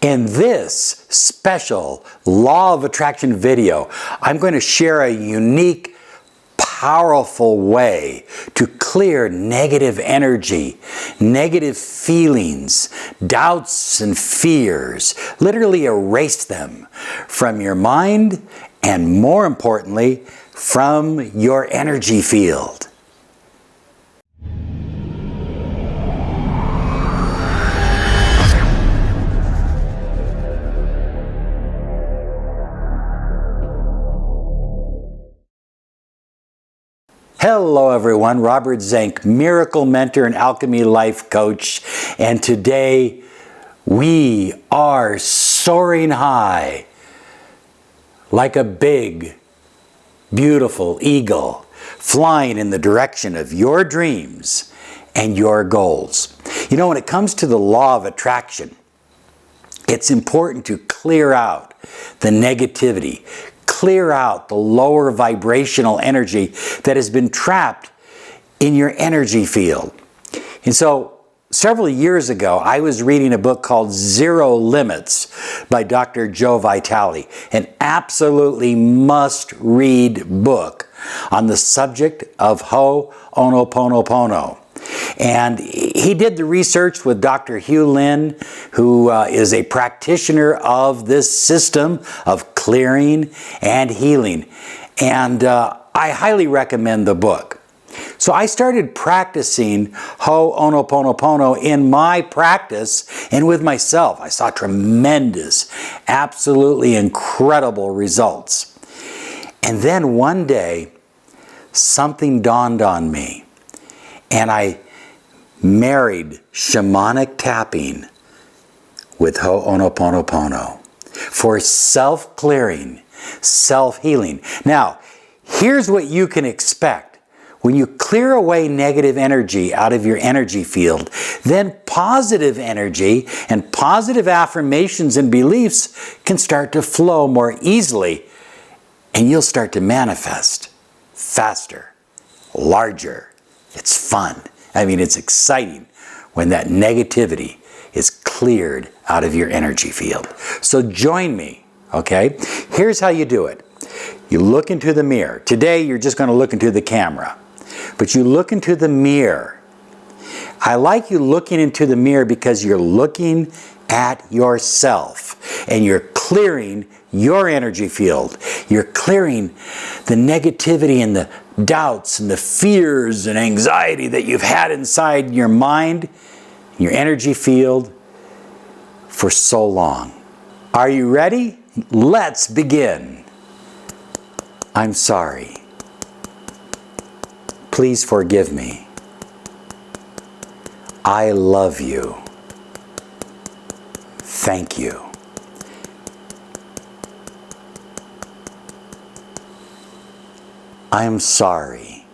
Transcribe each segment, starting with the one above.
In this special Law of Attraction video, I'm going to share a unique, powerful way to clear negative energy, negative feelings, doubts and fears, literally erase them from your mind and, more importantly, from your energy field. Hello everyone, Robert Zink, Miracle Mentor and Alchemy Life Coach, and today we are soaring high like a big, beautiful eagle flying in the direction of your dreams and your goals. You know, when it comes to the law of attraction, it's important to clear out the negativity, clear out the lower vibrational energy that has been trapped in your energy field. And so several years ago, I was reading a book called Zero Limits by Dr. Joe Vitale, an absolutely must-read book on the subject of Ho'oponopono. And he did the research with Dr. Hugh Lin, who is a practitioner of this system of clearing and healing. And I highly recommend the book. So I started practicing Ho'oponopono in my practice and with myself. I saw tremendous, absolutely incredible results. And then one day, something dawned on me. And I married Shamanic Tapping with Ho'oponopono for self-clearing, self-healing. Now, here's what you can expect. When you clear away negative energy out of your energy field, then positive energy and positive affirmations and beliefs can start to flow more easily, and you'll start to manifest faster, larger. It's fun. I mean, it's exciting when that negativity is cleared out of your energy field. So join me, okay? Here's how you do it. You look into the mirror. Today, you're just going to look into the camera. But you look into the mirror. I like you looking into the mirror because you're looking at yourself and you're clearing your energy field. You're clearing the negativity and the doubts and the fears and anxiety that you've had inside your mind, your energy field for so long. Are you ready? Let's begin. I'm sorry. Please forgive me. I love you. Thank you. I am sorry.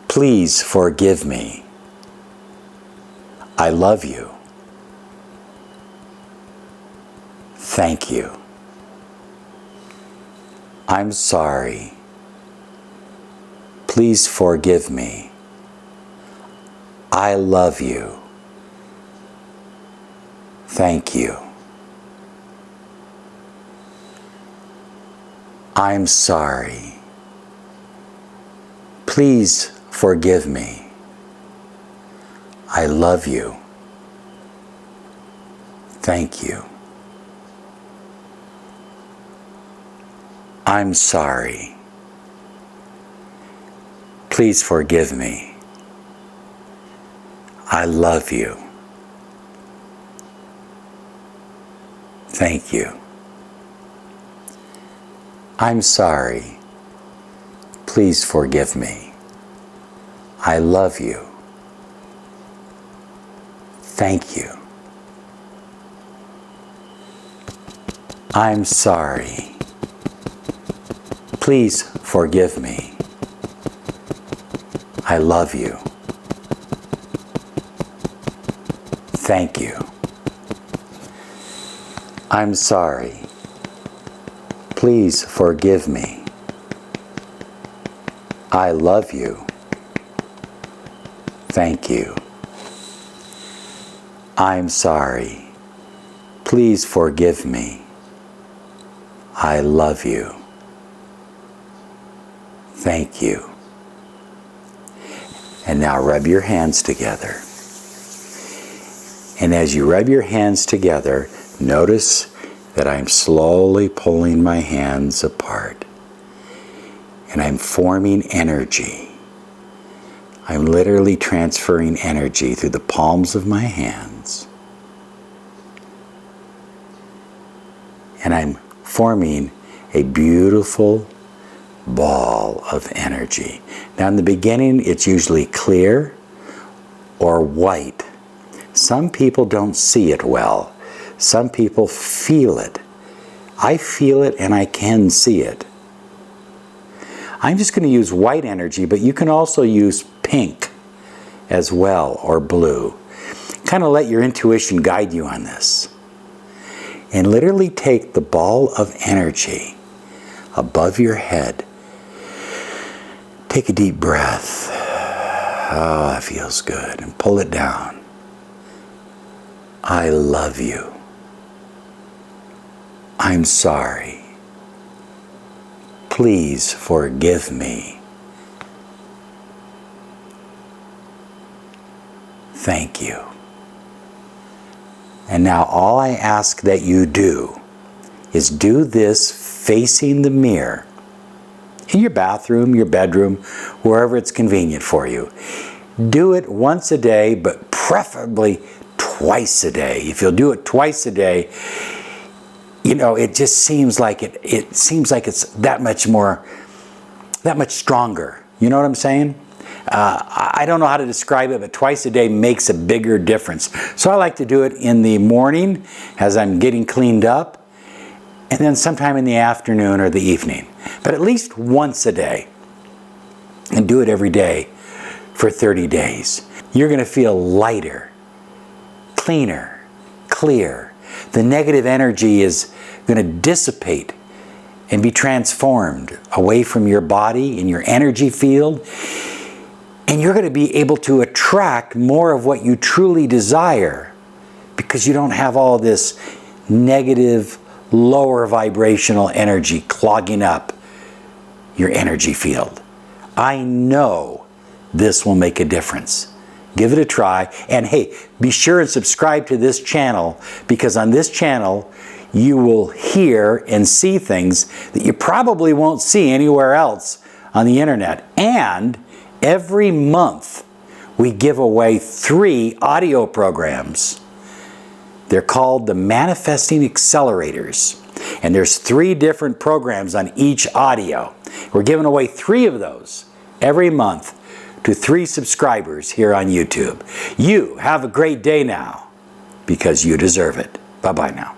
Please forgive me. I love you. Thank you. I'm sorry. Please forgive me. I love you. Thank you. I'm sorry. Please forgive me. I love you. Thank you. I'm sorry. Please forgive me. I love you. Thank you. I'm sorry. Please forgive me. I love you. Thank you. I'm sorry. Please forgive me. I love you. Thank you. I'm sorry. Please forgive me. I love you. Thank you. I'm sorry. Please forgive me. I love you. Thank you. And now rub your hands together. And as you rub your hands together, notice that I'm slowly pulling my hands apart. And I'm forming energy. I'm literally transferring energy through the palms of my hands. And I'm forming a beautiful ball of energy. Now in the beginning, it's usually clear or white. Some people don't see it well. Some people feel it. I feel it and I can see it. I'm just going to use white energy, but you can also use pink as well, or blue. Kind of let your intuition guide you on this. And literally take the ball of energy above your head. Take a deep breath. Oh, that feels good. And pull it down. I love you. I'm sorry. Please forgive me. Thank you. And now all I ask that you do is do this facing the mirror. In your bathroom, your bedroom, wherever it's convenient for you. Do it once a day, but preferably twice a day. If you'll do it twice a day, you know, it just seems like it seems like it's that much stronger. You know what I'm saying? I don't know how to describe it, but twice a day makes a bigger difference. So I like to do it in the morning as I'm getting cleaned up, and then sometime in the afternoon or the evening. But at least once a day. And do it every day for 30 days. You're going to feel lighter, cleaner, clear. The negative energy is going to dissipate and be transformed away from your body and your energy field. And you're going to be able to attract more of what you truly desire because you don't have all this negative, lower vibrational energy clogging up your energy field. I know this will make a difference. Give it a try. And hey, be sure and subscribe to this channel, because on this channel, you will hear and see things that you probably won't see anywhere else on the internet. And every month, we give away 3 audio programs. They're called the Manifesting Accelerators. And there's 3 different programs on each audio. We're giving away 3 of those every month to 3 subscribers here on YouTube. You have a great day now, because you deserve it. Bye-bye now.